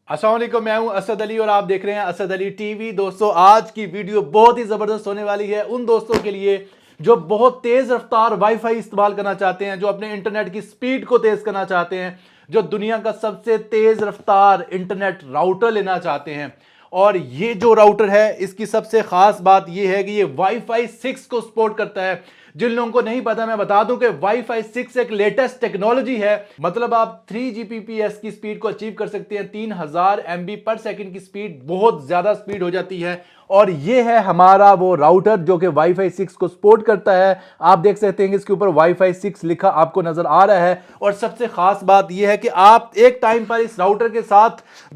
अस्सलाम वालेकुम, मैं हूं असद अली और आप देख रहे हैं असद अली टीवी। दोस्तों, आज की वीडियो बहुत ही ज़बरदस्त होने वाली है उन दोस्तों के लिए जो बहुत तेज़ रफ्तार वाईफाई इस्तेमाल करना चाहते हैं, जो अपने इंटरनेट की स्पीड को तेज़ करना चाहते हैं, जो दुनिया का सबसे तेज़ रफ्तार इंटरनेट राउटर लेना चाहते हैं। और ये जो राउटर है, इसकी सबसे ख़ास बात यह है कि ये वाईफाई 6 को सपोर्ट करता है। जिन लोगों को नहीं पता, मैं बता दूं कि वाईफाई 6 एक लेटेस्ट टेक्नोलॉजी है। मतलब आप 3 Gbps की स्पीड को अचीव कर सकते हैं। 3000 MB पर सेकंड की स्पीड बहुत ज्यादा स्पीड हो जाती है। और ये है हमारा वो राउटर जो कि वाईफाई 6 को सपोर्ट करता है। आप देख सकते हैं कि इसके ऊपर वाईफाई 6 लिखा आपको नजर आ रहा है। और सबसे खास बात यह है कि आप एक टाइम पर इस राउटर के साथ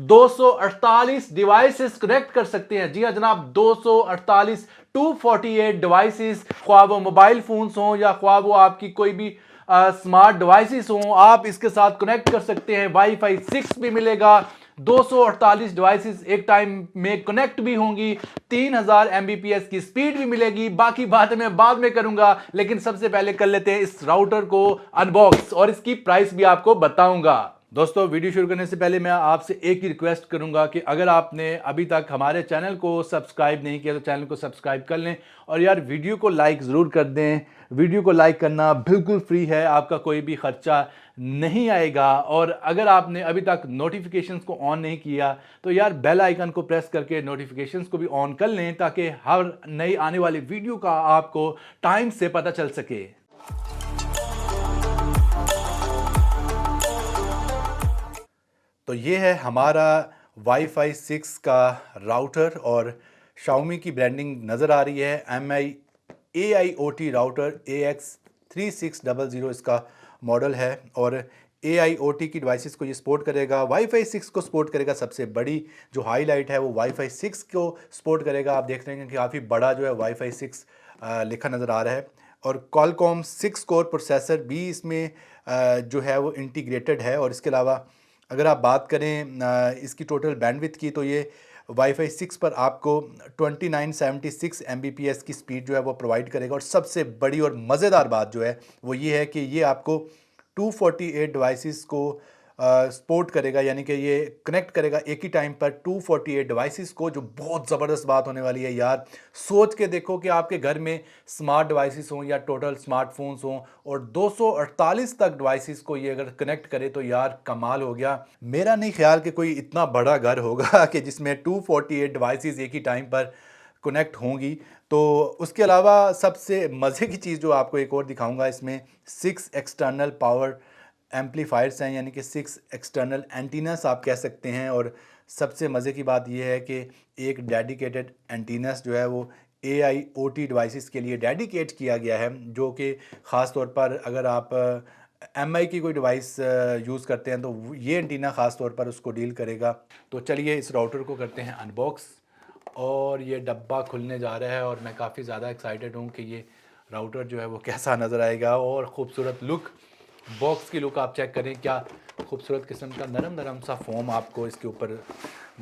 248 डिवाइसेस कनेक्ट कर सकते हैं। जी हां जनाब, 248 248 डिवाइसेस, ख्वाह वो मोबाइल फोन्स हों या ख्वाह वो आपकी कोई भी स्मार्ट डिवाइसेस हों, आप इसके साथ कनेक्ट कर सकते हैं। वाईफाई 6 भी मिलेगा, 248 डिवाइसेस एक टाइम में कनेक्ट भी होंगी, 3000 Mbps की स्पीड भी मिलेगी। बाकी बातें मैं बाद में करूंगा, लेकिन सबसे पहले कर लेते हैं इस राउटर को अनबॉक्स और इसकी प्राइस भी आपको बताऊंगा। दोस्तों, वीडियो शुरू करने से पहले मैं आपसे एक ही रिक्वेस्ट करूंगा कि अगर आपने अभी तक हमारे चैनल को सब्सक्राइब नहीं किया तो चैनल को सब्सक्राइब कर लें। और यार, वीडियो को लाइक ज़रूर कर दें। वीडियो को लाइक करना बिल्कुल फ्री है, आपका कोई भी खर्चा नहीं आएगा। और अगर आपने अभी तक नोटिफिकेशंस को ऑन नहीं किया तो यार बेल आइकन को प्रेस करके नोटिफिकेशंस को भी ऑन कर लें, ताकि हर नई आने वाली वीडियो का आपको टाइम से पता चल सके। तो ये है हमारा वाईफाई 6 का राउटर और Xiaomi की ब्रांडिंग नज़र आ रही है। MI AIoT राउटर AX3600 इसका मॉडल है और AIoT की डिवाइसेस को ये सपोर्ट करेगा, वाईफाई 6 को सपोर्ट करेगा। सबसे बड़ी जो हाईलाइट है वो वाईफाई 6 को सपोर्ट करेगा। आप देख रहे हैं कि काफ़ी बड़ा जो है वाईफाई 6 लिखा नज़र आ रहा है। और Qualcomm 6 कोर प्रोसेसर भी इसमें जो है वो इंटीग्रेटेड है। और इसके अलावा अगर आप बात करें इसकी टोटल बैंडविड्थ की, तो ये वाईफाई 6 पर आपको 2976 Mbps की स्पीड जो है वो प्रोवाइड करेगा। और सबसे बड़ी और मज़ेदार बात जो है वो ये है कि ये आपको 248 डिवाइसेस को सपोर्ट करेगा, यानी कि ये कनेक्ट करेगा एक ही टाइम पर 248 डिवाइसेस को, जो बहुत ज़बरदस्त बात होने वाली है यार। सोच के देखो कि आपके घर में स्मार्ट डिवाइसेस हों या टोटल स्मार्टफोन्स हों और 248 तक डिवाइसेस को ये अगर कनेक्ट करे तो यार कमाल हो गया। मेरा नहीं ख्याल कि कोई इतना बड़ा घर होगा कि जिसमें 248 डिवाइसेस एक ही टाइम पर कनेक्ट होंगी। तो उसके अलावा सबसे मज़े की चीज़ जो आपको एक और दिखाऊंगा, इसमें 6 एक्सटर्नल पावर एम्पलीफायर्स हैं, यानी कि 6 एक्सटर्नल एंटीनस आप कह सकते हैं। और सबसे मज़े की बात यह है कि एक डेडिकेटेड एंटीनस जो है वो AIoT डिवाइसेस के लिए डेडिकेट किया गया है, जो कि ख़ास तौर पर अगर आप MI की कोई डिवाइस यूज़ करते हैं तो ये एंटीना ख़ास तौर पर उसको डील करेगा। तो चलिए इस राउटर को करते हैं अनबॉक्स। और ये डब्बा खुलने जा रहा है और मैं काफ़ी ज़्यादा एक्साइटेड हूँ कि ये राउटर जो है वो कैसा नज़र आएगा। और ख़ूबसूरत लुक, बॉक्स की लुक आप चेक करें, क्या खूबसूरत किस्म का नरम नरम सा फोम आपको इसके ऊपर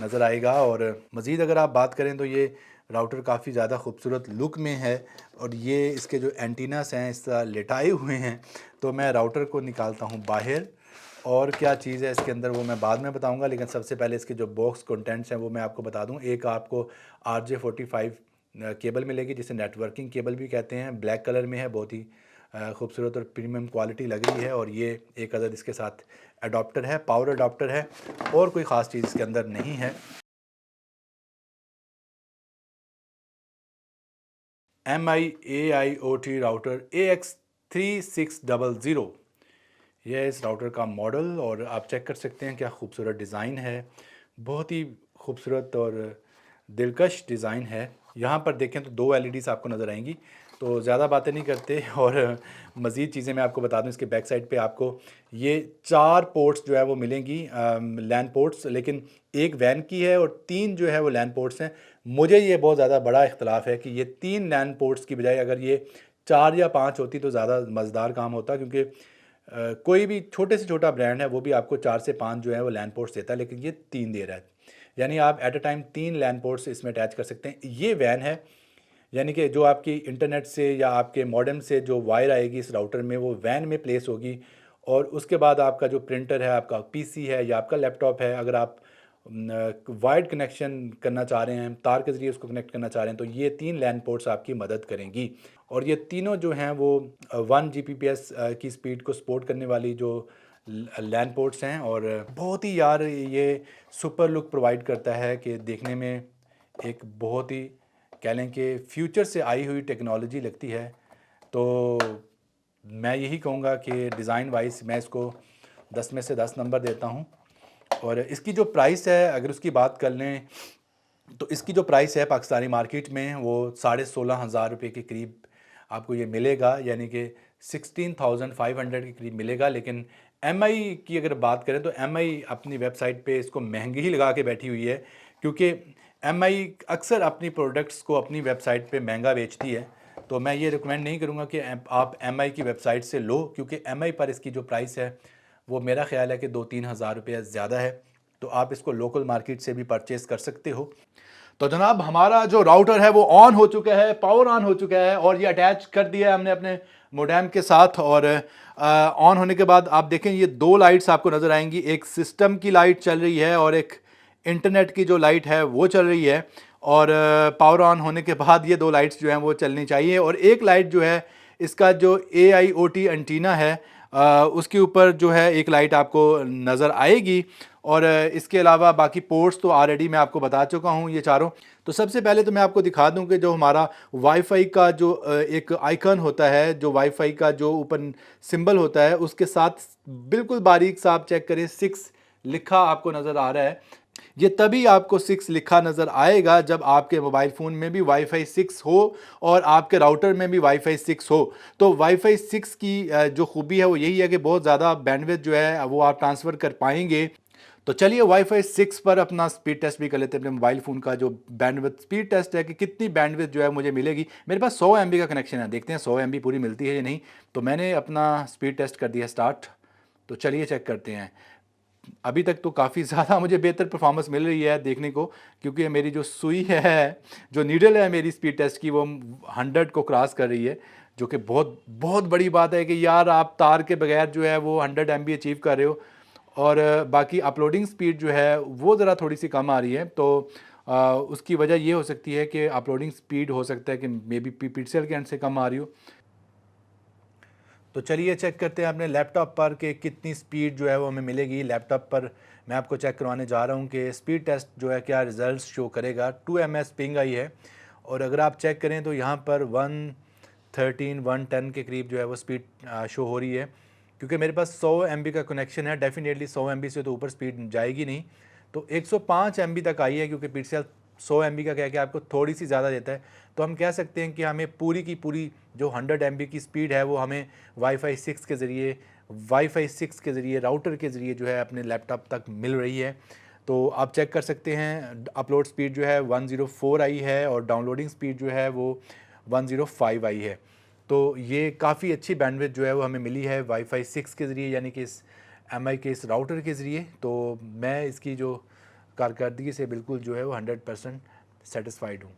नज़र आएगा। और मज़ीद अगर आप बात करें तो ये राउटर काफ़ी ज़्यादा खूबसूरत लुक में है। और ये इसके जो एंटीनास हैं इस तरह लेटाए हुए हैं। तो मैं राउटर को निकालता हूँ बाहर, और क्या चीज़ है इसके अंदर वो मैं बाद में बताऊंगा, लेकिन सबसे पहले इसके जो बॉक्स कंटेंट्स हैं वो मैं आपको बता दूं। एक आपको RJ45 केबल मिलेगी, जिसे नेटवर्किंग केबल भी कहते हैं। ब्लैक कलर में है, बहुत ही खूबसूरत और प्रीमियम क्वालिटी लग रही है। और ये एक अदद इसके साथ अडॉप्टर है, पावर अडॉप्टर है, और कोई ख़ास चीज़ इसके अंदर नहीं है। MI AIoT राउटर AX3600, यह है इस राउटर का मॉडल। और आप चेक कर सकते हैं क्या खूबसूरत डिज़ाइन है, बहुत ही खूबसूरत और दिलकश डिज़ाइन है। यहाँ पर देखें तो 2 LEDs आपको नज़र आएंगी। तो ज़्यादा बातें नहीं करते और मज़ीद चीज़ें मैं आपको बता दूँ। इसके बैक साइड पे आपको ये 4 पोर्ट्स जो है वो मिलेंगी, लैन पोर्ट्स, लेकिन एक वैन की है और 3 जो है वो लैन पोर्ट्स हैं। मुझे ये बहुत ज़्यादा बड़ा इख्तलाफ है कि ये 3 लैन पोर्ट्स की बजाय अगर ये 4 या 5 होती तो ज़्यादा मज़ेदार काम होता, क्योंकि कोई भी छोटे से छोटा ब्रांड है वो भी आपको 4 से 5 जो है वो लैन पोर्ट्स देता है, लेकिन ये 3 दे रहा है। यानी आप at a time 3 LAN ports इसमें अटैच कर सकते हैं। ये वैन है, यानी कि जो आपकी इंटरनेट से या आपके मॉडेम से जो वायर आएगी इस राउटर में, वो वैन में प्लेस होगी। और उसके बाद आपका जो प्रिंटर है, आपका PC है या आपका लैपटॉप है, अगर आप वायर्ड कनेक्शन करना चाह रहे हैं, तार के ज़रिए उसको कनेक्ट करना चाह रहे हैं, तो ये 3 लैन पोर्ट्स आपकी मदद करेंगी। और ये तीनों जो हैं वो 1 Gbps की स्पीड को सपोर्ट करने वाली जो लैन पोर्ट्स हैं, और बहुत ही यार ये सुपर लुक प्रोवाइड करता है कि देखने में एक बहुत ही कह लें कि फ्यूचर से आई हुई टेक्नोलॉजी लगती है। तो मैं यही कहूँगा कि डिज़ाइन वाइज मैं इसको 10 में से 10 नंबर देता हूँ। और इसकी जो प्राइस है, अगर उसकी बात कर लें तो इसकी जो प्राइस है पाकिस्तानी मार्केट में वो 16,500 रुपये के करीब आपको ये मिलेगा, यानी कि 16,500 के करीब मिलेगा। लेकिन MI की अगर बात करें तो MI अपनी वेबसाइट पे इसको महंगी ही लगा के बैठी हुई है, क्योंकि MI अक्सर अपनी प्रोडक्ट्स को अपनी वेबसाइट पे महंगा बेचती है। तो मैं ये रिकमेंड नहीं करूँगा कि आप MI की वेबसाइट से लो, क्योंकि MI पर इसकी जो प्राइस है वो मेरा ख्याल है कि 2-3 हज़ार रुपये ज़्यादा है। तो आप इसको लोकल मार्केट से भी परचेज़ कर सकते हो। तो जनाब हमारा जो राउटर है वो ऑन हो चुका है, पावर ऑन हो चुका है, और ये अटैच कर दिया है हमने अपने मोडेम के साथ। और ऑन होने के बाद आप देखें ये 2 लाइट्स आपको नज़र आएंगी, एक सिस्टम की लाइट चल रही है और एक इंटरनेट की जो लाइट है वो चल रही है। और पावर ऑन होने के बाद ये 2 लाइट्स जो हैं वो चलनी चाहिए। और एक लाइट जो है इसका जो AIoT एंटीना है उसके ऊपर जो है एक लाइट आपको नज़र आएगी। और इसके अलावा बाकी पोर्ट्स तो ऑलरेडी मैं आपको बता चुका हूँ ये चारों। तो सबसे पहले तो मैं आपको दिखा दूँ कि जो हमारा वाईफाई का जो एक आइकन होता है, जो वाईफाई का जो ऊपर सिंबल होता है उसके साथ बिल्कुल बारीक सा आप चेक करें 6 लिखा आपको नज़र आ रहा है। ये तभी आपको 6 लिखा नज़र आएगा जब आपके मोबाइल फ़ोन में भी वाईफाई 6 हो और आपके राउटर में भी वाईफाई 6 हो। तो वाईफाई 6 की जो खूबी है वो यही है कि बहुत ज़्यादा बैंडविड्थ जो है वो आप ट्रांसफ़र कर पाएंगे। तो चलिए वाईफाई 6 पर अपना स्पीड टेस्ट भी कर लेते हैं अपने मोबाइल फ़ोन का, जो बैंडविड्थ स्पीड टेस्ट है कि कितनी बैंडविड्थ जो है मुझे मिलेगी। मेरे पास 100 MB का कनेक्शन है, देखते हैं 100 MB पूरी मिलती है या नहीं। तो मैंने अपना स्पीड टेस्ट कर दिया स्टार्ट। तो चलिए चेक करते हैं। अभी तक तो काफ़ी ज़्यादा मुझे बेहतर परफॉर्मेंस मिल रही है देखने को, क्योंकि मेरी जो सुई है, जो नीडल है मेरी स्पीड टेस्ट की, वो 100 को क्रॉस कर रही है, जो कि बहुत बहुत बड़ी बात है कि यार आप तार के बगैर जो है वो 100 MB अचीव कर रहे हो। और बाकी अपलोडिंग स्पीड जो है वो ज़रा थोड़ी सी कम आ रही है। तो उसकी वजह ये हो सकती है कि अपलोडिंग स्पीड हो सकता है कि मे बी पिक्सेल के एंड से कम आ रही हो। तो चलिए चेक करते हैं अपने लैपटॉप पर कि कितनी स्पीड जो है वो हमें मिलेगी। लैपटॉप पर मैं आपको चेक करवाने जा रहा हूँ कि स्पीड टेस्ट जो है क्या रिज़ल्ट शो करेगा। 2 ms पिंग आई है, और अगर आप चेक करें तो यहाँ पर 113 110 के करीब जो है वो स्पीड शो हो रही है। क्योंकि मेरे पास 100 MB का कनेक्शन है, डेफिनेटली 100 MB से तो ऊपर स्पीड जाएगी नहीं। तो 105 MB तक आई है, क्योंकि पिक्सेल 100 MB का कह के आपको थोड़ी सी ज़्यादा देता है। तो हम कह सकते हैं कि हमें पूरी की पूरी जो 100 MB की स्पीड है वो हमें वाईफाई 6 के ज़रिए राउटर के ज़रिए जो है अपने लैपटॉप तक मिल रही है। तो आप चेक कर सकते हैं अपलोड स्पीड जो है 104 आई है, और डाउनलोडिंग स्पीड जो है वो 105 आई है। तो ये काफ़ी अच्छी बैंडविड्थ जो है वो हमें मिली है वाईफाई 6 के ज़रिए, यानी कि इस MI के इस राउटर के ज़रिए। तो मैं इसकी जो कारकर्दगी से बिल्कुल जो है वो 100% सेटिस्फाइड हूँ।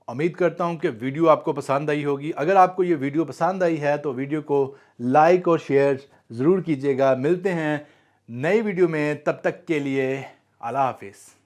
उम्मीद करता हूँ कि वीडियो आपको पसंद आई होगी। अगर आपको ये वीडियो पसंद आई है तो वीडियो को लाइक और शेयर ज़रूर कीजिएगा। मिलते हैं नई वीडियो में, तब तक के लिए अल्लाह हाफिज़।